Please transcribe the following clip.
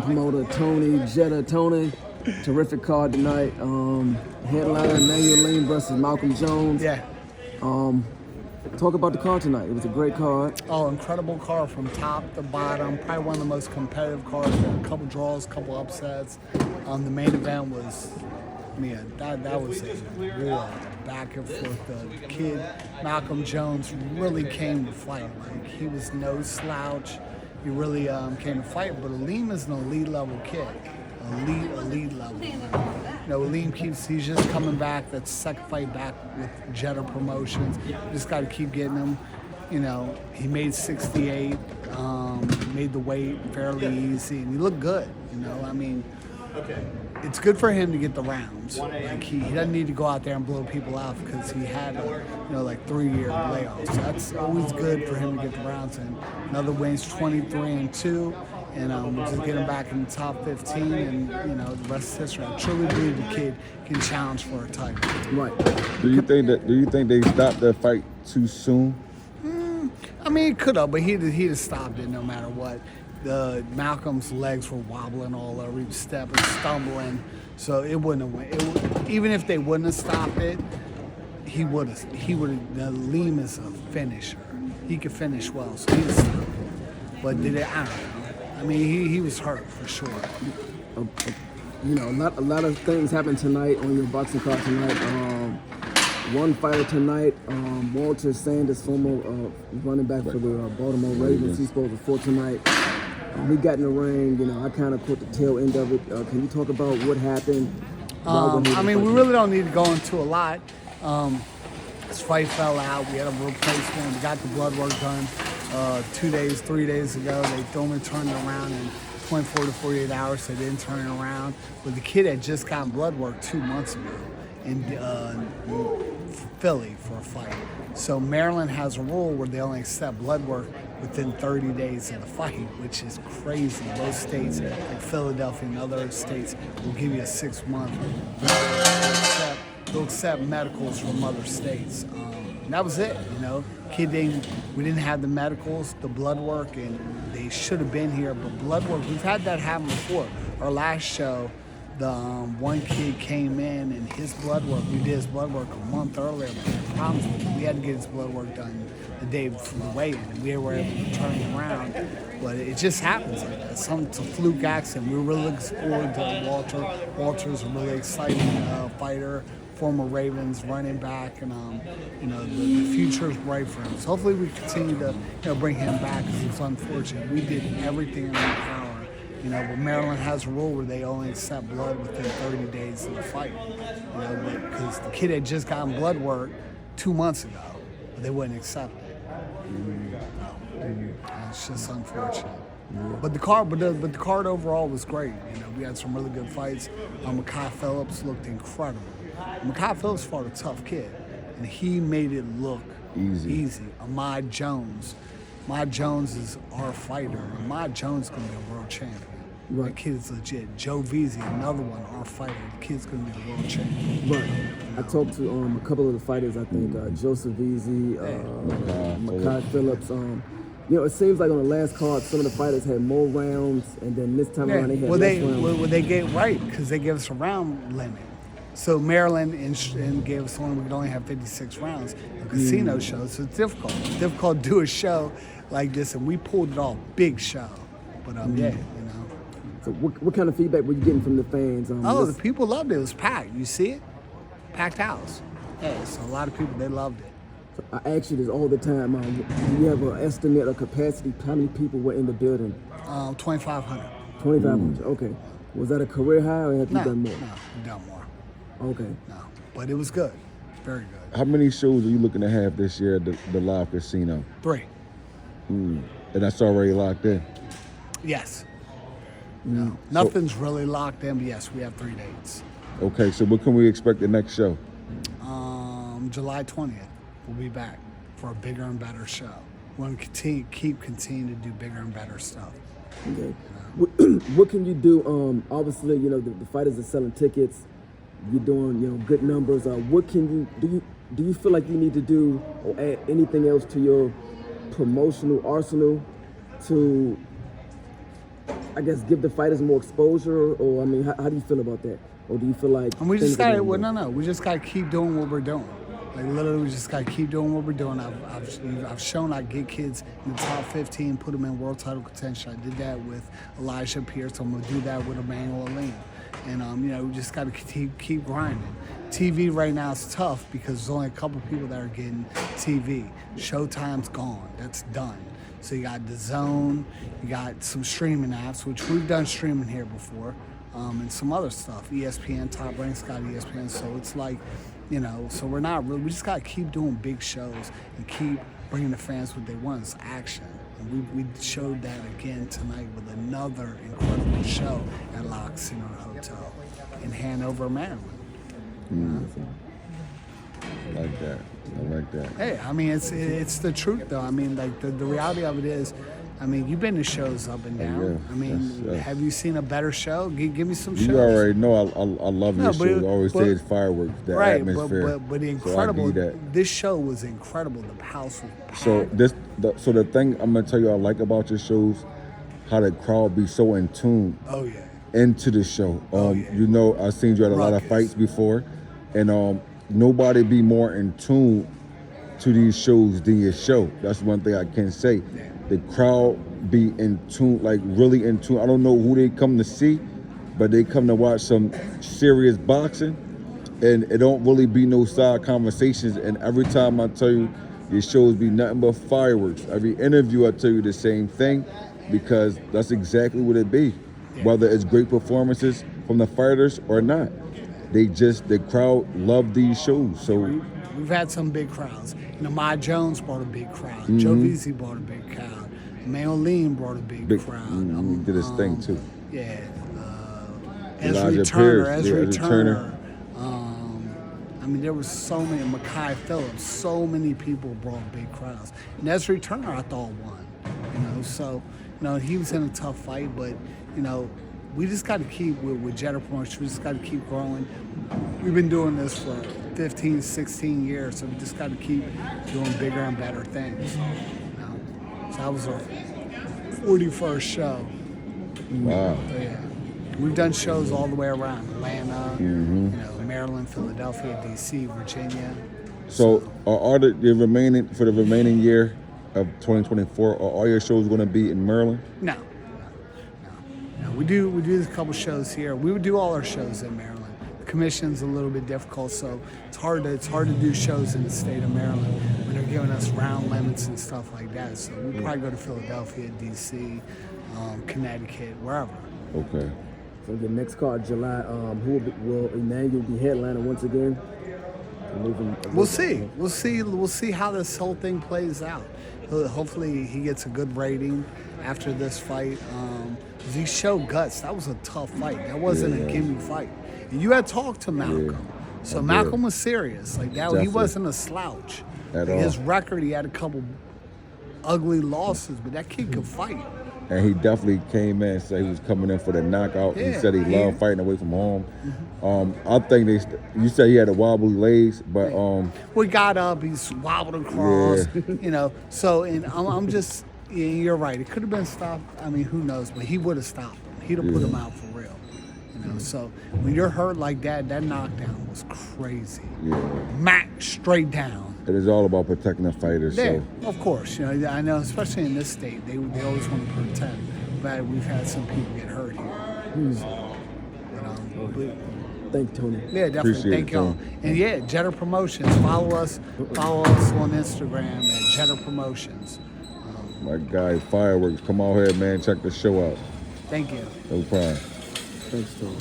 Promoter Tony, terrific card tonight. Headliner Emmanuel Lean versus Malcolm Jones. Yeah. Talk about the card tonight. It was a great card. Oh, incredible card from top to bottom. Probably one of the most competitive cards. There were a couple draws, a couple upsets. The main event was, that was a war back and forth. The kid Malcolm Jones really came to fight. Like, he was no slouch. He really came to fight. But Aleem is an elite level kid. Elite level. Aleem he's just coming back. That's second fight back with Jeddah Promotions. Just got to keep getting him. He made 68, made the weight fairly easy, and he looked good. It's good for him to get the rounds. Like he doesn't need to go out there and blow people out because he had like 3-year layoffs. So that's always good for him to get the rounds in. Another win's 23-2. And we'll just get him back in the top 15, and the rest is history. I truly believe the kid can challenge for a title. Right. Do you think they stopped that fight too soon? He could have, but he'd have stopped it no matter what. Malcolm's legs were wobbling all over. He was stepping, stumbling, so it wouldn't have went. Even if they wouldn't have stopped it, he would have. Aleem is a finisher. He could finish well, so he'd have stopped it. But did it? I don't know. He was hurt for sure. A lot of things happened tonight on your boxing card tonight. One fighter tonight, Walter Sanders, former running back for the Baltimore Ravens. He's supposed to fight tonight. We got in the ring. I kind of caught the tail end of it. Can you talk about what happened? We really don't need to go into a lot. His fight fell out. We had a replacement. We got the blood work done 3 days ago. They filmed and turned it around in 24 to 48 hours. They didn't turn it around. But the kid had just gotten blood work 2 months ago in Philly for a fight. So Maryland has a rule where they only accept blood work within 30 days of the fight, which is crazy. Most states, like Philadelphia and other states, will give you a 6-month. They'll accept medicals from other states. And that was it, we didn't have the medicals, the blood work, and they should have been here. But blood work, we've had that happen before. Our last show, the one kid came in and his blood work, we did his blood work a month earlier, but the problems with it, we had to get his blood work done the day before the weigh-in, and we were able to turn it around. But it just happens like that. It's a fluke accident. We were really looking forward to Walter. Walter's a really exciting fighter, former Ravens running back, and the future is bright for him. So hopefully we continue to bring him back, because it's unfortunate. We did everything in our power. But Maryland has a rule where they only accept blood within 30 days of the fight. Because the kid had just gotten blood work 2 months ago, but they wouldn't accept it. It's just unfortunate. But the card overall was great. We had some really good fights. Mekhi Phillips looked incredible. Mekhi Phillips fought a tough kid, and he made it look easy. Ahmad Jones is our fighter. Ahmad Jones is going to be a world champion. Right. That kid's legit. Joe Veazey, another one, our fighter. The kid's going to be a world champion. Right. I talked to a couple of the fighters. I think Joseph Veazey, Mekhi Phillips. It seems like on the last card, some of the fighters had more rounds, and then this time around they had less rounds. They get right because they gave us a round limit. So Maryland and gave us one. We could only have 56 rounds. A casino show, so it's difficult. It's difficult to do a show like this, and we pulled it off. Big show, but So what kind of feedback were you getting from the fans? The people loved it. It was packed. You see it? Packed house. Yeah, so a lot of people, they loved it. So I ask you this all the time. Do you have an estimate or capacity? How many people were in the building? 2,500. 2,500. Okay. Was that a career high, or have you done more? No, we've done more. Okay. No, but it was good. Very good. How many shows are you looking to have this year at the live casino? 3. And that's already locked in? Yes. No, nothing's really locked in, but yes, we have 3 dates. Okay, so what can we expect the next show? July 20th, we'll be back for a bigger and better show. We're going to keep continuing to do bigger and better stuff. Okay. What can you do? Obviously, the fighters are selling tickets. You're doing, good numbers. What can you do? You feel like you need to do or add anything else to your promotional arsenal to I guess, give the fighters more exposure? Or, I mean, how do you feel about that? Or do you feel like... And we just things are got to, going well, well? no, we just got to keep doing what we're doing. Like, literally, we just got to keep doing what we're doing. I've shown I get kids in the top 15, put them in world title contention. I did that with Elijah Pierce. I'm going to do that with Emmanuel Lean. And, you know, we just got to keep grinding. TV right now is tough because there's only a couple people that are getting TV. Showtime's gone. That's done. So you got DAZN, you got some streaming apps, which we've done streaming here before, and some other stuff. ESPN, Top Rank's got ESPN, so it's like, you know, so we're not really, we just got to keep doing big shows and keep bringing the fans what they want is action. And we showed that again tonight with another incredible show at Lock Center Hotel in Hanover, Maryland. I like that. I like that. Hey, I mean, it's the truth, though. I mean, like, the reality of it is, I mean, you've been to shows up and down. Yeah, I mean, yes. have you seen a better show? Give me some shows. You already know I love No, your but- shows. I always but- say it's fireworks, the Right, atmosphere. but the So I incredible, give you that. this show was incredible. The house was packed. So the thing I'm gonna tell you I like about your shows, how the crowd be so in tune Oh, yeah. into the show. Yeah. You know, I've seen you at a lot of Ruckus. fights before, and nobody be more in tune to these shows than your show. That's one thing I can say. Yeah. The crowd be in tune, like really in tune. I don't know who they come to see, but they come to watch some serious boxing, and it don't really be no side conversations. And every time I tell you, your shows be nothing but fireworks. Every interview I tell you the same thing, because that's exactly what it be. Yeah. Whether it's great performances from the fighters or not, the crowd love these shows. So We've had some big crowds. You know, Ma Jones brought a big crowd. Mm-hmm. Joe Veazey brought a big crowd. Mayo Lean brought a big crowd. He did his thing too. Yeah. Elijah Ezra Turner. Pierce, Ezra Ezra Turner. Turner. I mean, there was so many. Mekhi Phillips. So many people brought big crowds. And Ezra Turner, I thought, won. You know, so, you know, he was in a tough fight, but, you know, we just got to keep, with Jeddah Promotions, we just got to keep growing. We've been doing this for 15, 16 years, so we just got to keep doing bigger and better things. You know? So that was our 41st show. Wow. So, yeah. We've done shows all the way around Atlanta, you know, Maryland, Philadelphia, DC, Virginia. So are the remaining year of 2024, are all your shows going to be in Maryland? No. We do a couple shows here. We would do all our shows in Maryland. The commission's a little bit difficult, so it's hard to do shows in the state of Maryland when they're giving us round limits and stuff like that. So we probably go to Philadelphia, DC, Connecticut, wherever. Okay. So the next card, July, will Emmanuel be headliner once again? We'll see. We'll see how this whole thing plays out. Hopefully he gets a good rating after this fight. He showed guts. That was a tough fight. That wasn't a gimme fight. And you had talked to Malcolm. So Malcolm was serious. Like that, Definitely. he wasn't a slouch. At Like, all. his record, he had a couple ugly losses, but that kid could fight. And he definitely came in and said he was coming in for the knockout. He Yeah, said he loved fighting away from home. I think you said he had a wobbly legs, but We got up, he's wobbled across, you know. So, and I'm just, yeah, you're right. It could have been stopped. I mean, who knows? But he would have stopped him. He'd have put him out for real. You know. So when you're hurt like that, that knockdown was crazy. Mac straight down. it is all about protecting the fighters. Yeah, So of course. You know, I know, especially in this state, they always want to protect. But we've had some people get hurt here. So, but, Thank you, Tony. yeah, definitely. Appreciate Thank it, y'all. Tony. And yeah, Jeddah Promotions. Follow us on Instagram at Jeddah Promotions. my guy, fireworks, come out here, man. Check the show out. Thank you. No problem. Thanks, Tony.